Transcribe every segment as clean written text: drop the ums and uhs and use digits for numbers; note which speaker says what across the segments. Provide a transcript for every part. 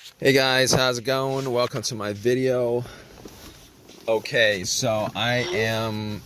Speaker 1: Hey guys, how's it going? Welcome to my video. Okay, so I am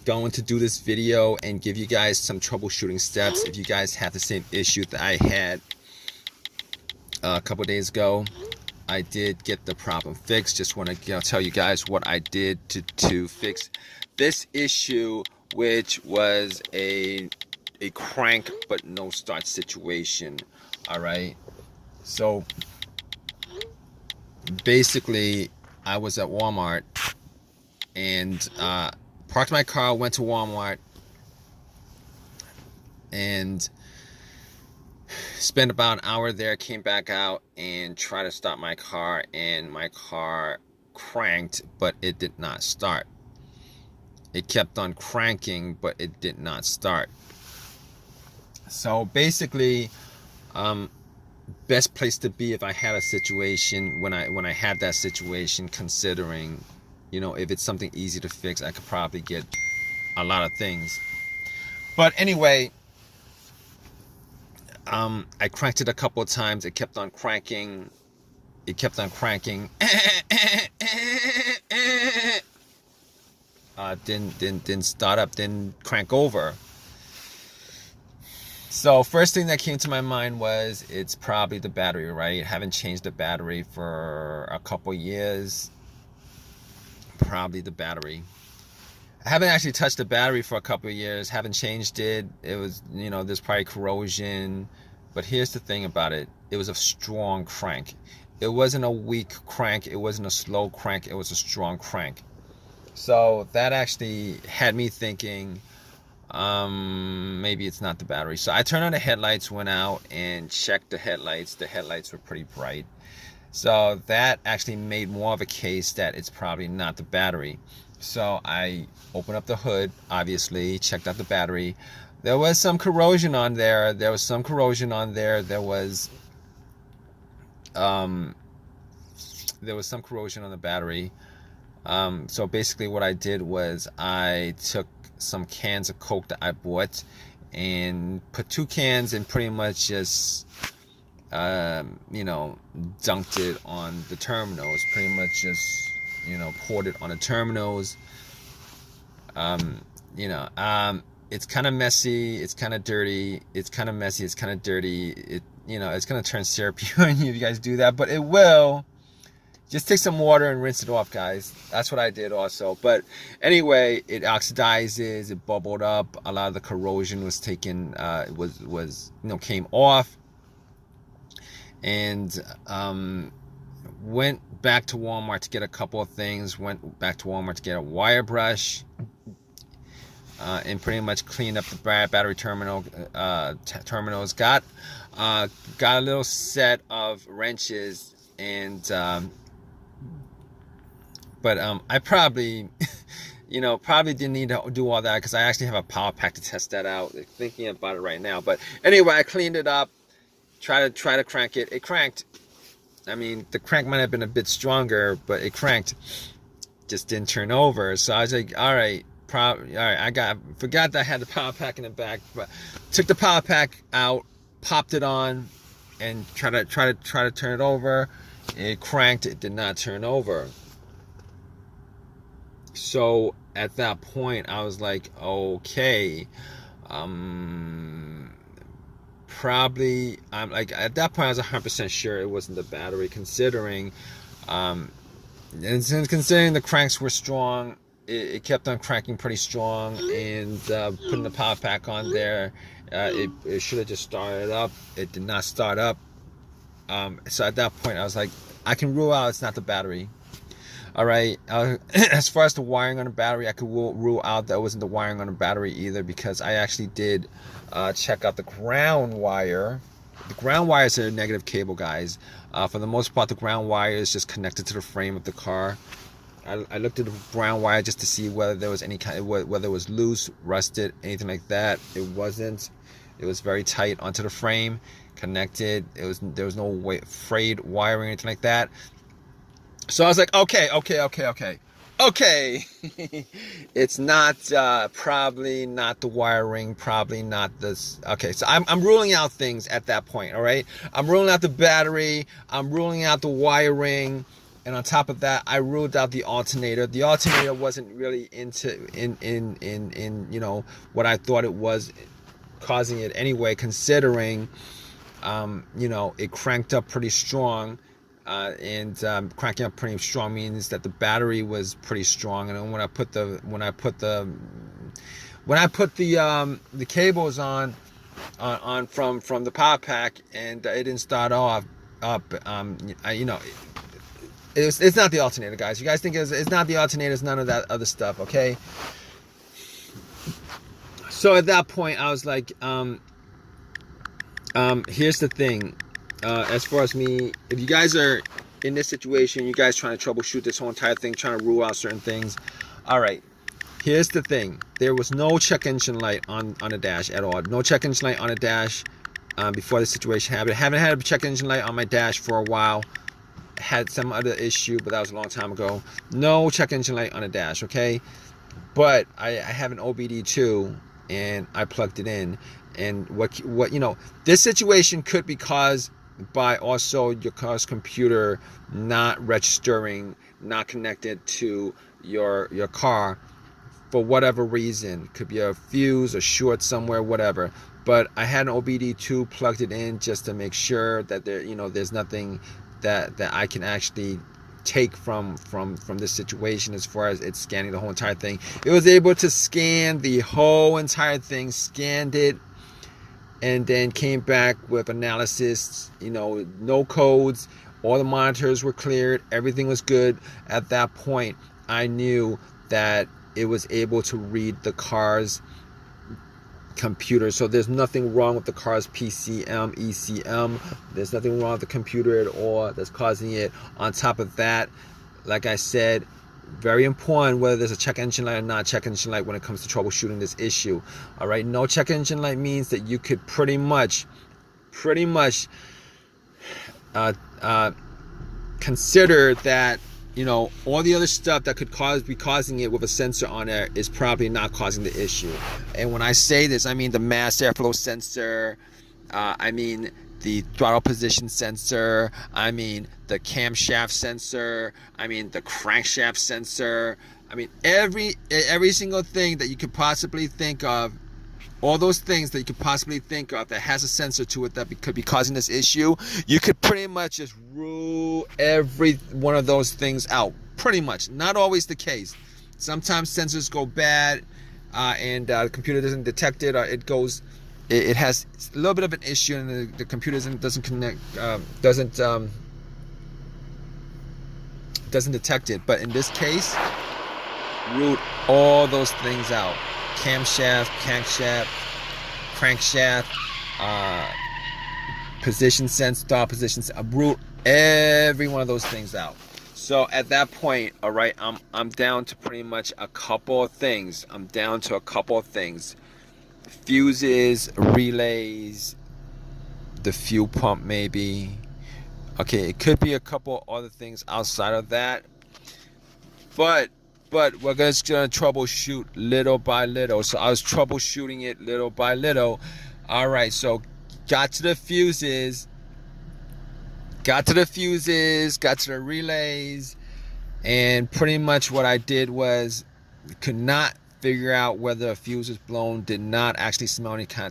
Speaker 1: going to do this video and give you guys some troubleshooting steps if you guys have the same issue that I had a couple days ago. I did get the problem fixed. Just want to tell you guys what I did to fix this issue, which was a crank but no start situation. All right, so basically I was at Walmart and parked my car, went to Walmart and spent about an hour there, came back out and tried to start my car, and my car cranked but it did not start. It kept on cranking but it did not start. So basically best place to be if I had a situation when I had that situation, considering if it's something easy to fix, I could probably get a lot of things. But anyway, I cranked it a couple of times. It kept on cranking. Didn't start up, didn't crank over. So first thing that came to my mind was it's probably the battery, right? Haven't changed the battery for a couple years. Probably the battery. I haven't actually touched the battery for a couple of years. Haven't changed it. It was, there's probably corrosion. But here's the thing about it. It was a strong crank. It wasn't a weak crank. It wasn't a slow crank. It was a strong crank. So that actually had me thinking, maybe it's not the battery. So I turned on the headlights, went out and checked the headlights. The headlights were pretty bright. So that actually made more of a case that it's probably not the battery. So I opened up the hood, obviously, checked out the battery. There was some corrosion on there. There was some corrosion on there. There was some corrosion on the battery. So basically what I did was I took some cans of Coke that I bought and put 2 cans and pretty much just dunked it on the terminals. Pretty much just poured it on the terminals. It's kind of messy, it's kind of dirty, it's kind of messy, it's kind of dirty. It's gonna turn syrupy on you if you guys do that, but it will. Just take some water and rinse it off, guys. That's what I did also. But anyway, it oxidizes, it bubbled up. A lot of the corrosion was taken, came off. And went back to Walmart to get a couple of things. Went back to Walmart to get a wire brush. And pretty much cleaned up the battery terminals. Got a little set of wrenches and but I probably probably didn't need to do all that because I actually have a power pack to test that out. Thinking about it right now. But anyway, I cleaned it up, try to crank it. It cranked. I mean, the crank might have been a bit stronger, but it cranked. Just didn't turn over. So I was like, all right, I forgot that I had the power pack in the back, but took the power pack out, popped it on, and try to turn it over. It cranked. It did not turn over. So at that point, I was like, okay, probably, I'm like, at that point, I was 100% sure it wasn't the battery, considering the cranks were strong. It kept on cranking pretty strong, and putting the power pack on there, it should have just started up. It did not start up. So at that point, I was like, I can rule out it's not the battery. All right. As far as the wiring on the battery, I could rule out that it wasn't the wiring on the battery either, because I actually did check out the ground wire. The ground wire is a negative cable, guys. For the most part, the ground wire is just connected to the frame of the car. I looked at the ground wire just to see whether there was whether it was loose, rusted, anything like that. It wasn't. It was very tight onto the frame, connected. There was no frayed wiring or anything like that. So I was like, okay. Okay, it's not probably not the wiring, probably not this. Okay, so I'm ruling out things at that point. All right, I'm ruling out the battery, I'm ruling out the wiring, and on top of that, I ruled out the alternator. The alternator wasn't really in you know what I thought it was causing it anyway, considering you know, it cranked up pretty strong. And cranking up pretty strong means that the battery was pretty strong. And when I put the the cables on from the power pack, and it didn't start off up, you know, it's not the alternator, guys. You guys think it's not the alternator, it's none of that other stuff, okay? So at that point, I was like, here's the thing. As far as me, if you guys are in this situation, you guys trying to troubleshoot this whole entire thing, trying to rule out certain things. All right, here's the thing. There was no check engine light on the dash at all. No check engine light on the dash before the situation happened. I haven't had a check engine light on my dash for a while. Had some other issue, but that was a long time ago. No check engine light on the dash, okay? But I have an OBD2, and I plugged it in. And what you know, this situation could be caused by also your car's computer not registering, not connected to your car for whatever reason. Could be a fuse, a short somewhere, whatever. But I had an OBD2, plugged it in just to make sure that there, you know, there's nothing that I can actually take from this situation as far as it's scanning the whole entire thing. It was able to scan the whole entire thing, scanned it, and then came back with analysis, you know, no codes, all the monitors were cleared, everything was good. At that point, I knew that it was able to read the car's computer. So there's nothing wrong with the car's PCM, ECM. There's nothing wrong with the computer at all that's causing it. On top of that, like I said, very important whether there's a check engine light or not check engine light when it comes to troubleshooting this issue. All right, no check engine light means that you could pretty much consider that, you know, all the other stuff that could be causing it with a sensor on there is probably not causing the issue. And when I say this, I mean the mass airflow sensor, I mean the throttle position sensor, I mean the camshaft sensor, I mean the crankshaft sensor, I mean every single thing that you could possibly think of, all those things that you could possibly think of that has a sensor to it that could be causing this issue, you could pretty much just rule every one of those things out. Pretty much. Not always the case. Sometimes sensors go bad and the computer doesn't detect it, or it has a little bit of an issue and the computer doesn't connect, doesn't detect it. But in this case, ruled all those things out. Camshaft, crankshaft, position sense, throttle position sense, root every one of those things out. So at that point, all right, I'm down to pretty much a couple of things. Fuses, relays, the fuel pump maybe. Okay, it could be a couple other things outside of that. But we're just gonna troubleshoot little by little. So I was troubleshooting it little by little. All right, so got to the fuses, got to the relays, and pretty much what I did was could not figure out whether a fuse was blown. Did not actually smell any kind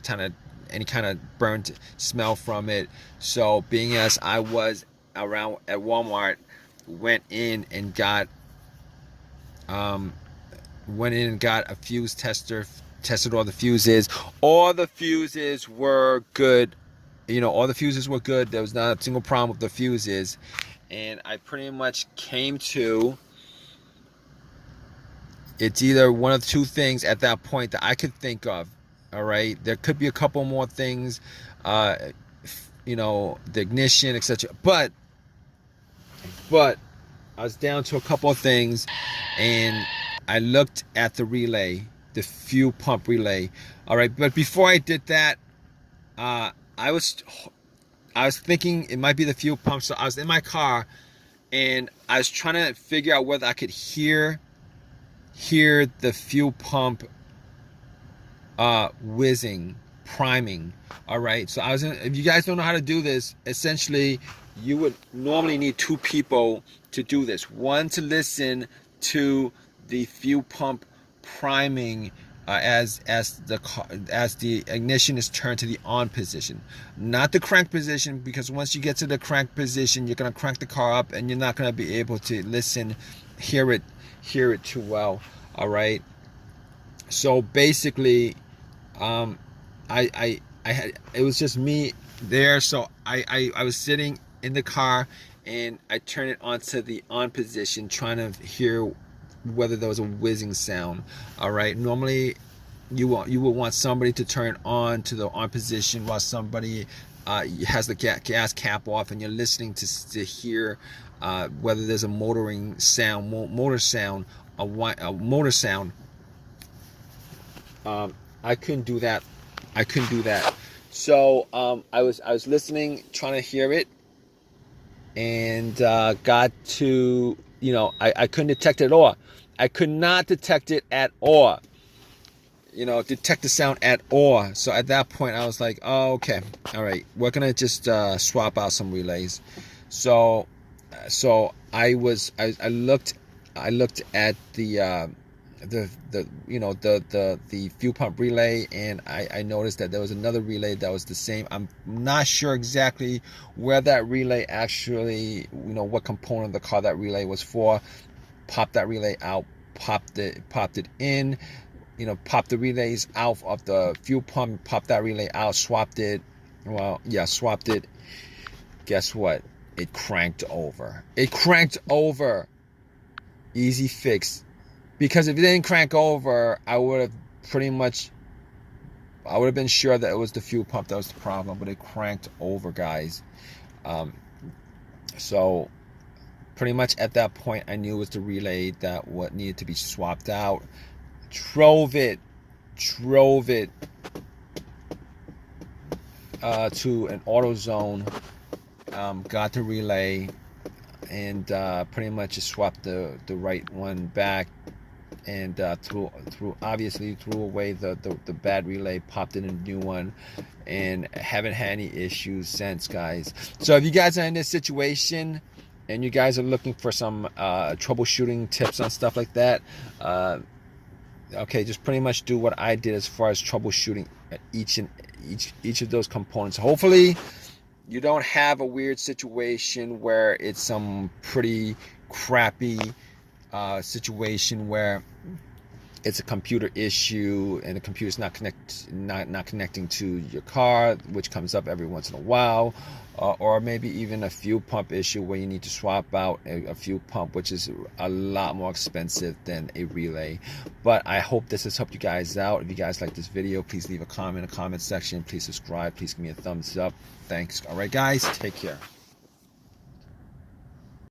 Speaker 1: of burnt smell from it. So being as I was around at Walmart, went in and got a fuse tester, tested all the fuses. All the fuses were good. You know, all the fuses were good. There was not a single problem with the fuses. And I pretty much came to, it's either one of two things at that point that I could think of. All right, there could be a couple more things, you know, the ignition, etc. But I was down to a couple of things, and I looked at the relay, the fuel pump relay. All right, but before I did that, I was thinking it might be the fuel pump. So I was in my car, and I was trying to figure out whether I could hear hear the fuel pump whizzing, priming. All right, so if you guys don't know how to do this, essentially you would normally need two people to do this. One to listen to the fuel pump priming as the ignition is turned to the on position, not the crank position, because once you get to the crank position, you're gonna crank the car up and you're not gonna be able to hear it too well. All right, so basically, I had, it was just me there, so I was sitting in the car and I turned it onto the on position, trying to hear whether there was a whizzing sound. All right, normally you will want somebody to turn on to the on position while somebody has the gas cap off, and you're listening to hear whether there's a motor sound. I couldn't do that. So I was listening, trying to hear it, and got to, I couldn't detect it at all. I could not detect it at all. Detect the sound at all. So at that point, I was like, oh, okay, all right, we're gonna just swap out some relays. So I looked at the fuel pump relay, and I noticed that there was another relay that was the same. I'm not sure exactly where that relay actually, what component of the car that relay was for. Popped that relay out, popped it in, popped the relays out of the fuel pump, popped that relay out, swapped it. Swapped it. Guess what? It cranked over. Easy fix. Because if it didn't crank over, I would have been sure that it was the fuel pump that was the problem, but it cranked over, guys. So pretty much at that point, I knew it was the relay that what needed to be swapped out. Drove it to an AutoZone, got the relay, and pretty much just swapped the right one back, and threw away the bad relay, popped in a new one, and haven't had any issues since, guys. So if you guys are in this situation and you guys are looking for some troubleshooting tips on stuff like that, okay, just pretty much do what I did as far as troubleshooting each of those components. Hopefully you don't have a weird situation where it's some pretty crappy situation where it's a computer issue and the computer's not connecting to your car, which comes up every once in a while, or maybe even a fuel pump issue where you need to swap out a fuel pump, which is a lot more expensive than a relay. But I hope this has helped you guys out. If you guys like this video, please leave a comment in the comment section. Please subscribe. Please give me a thumbs up. Thanks. All right, guys, take care.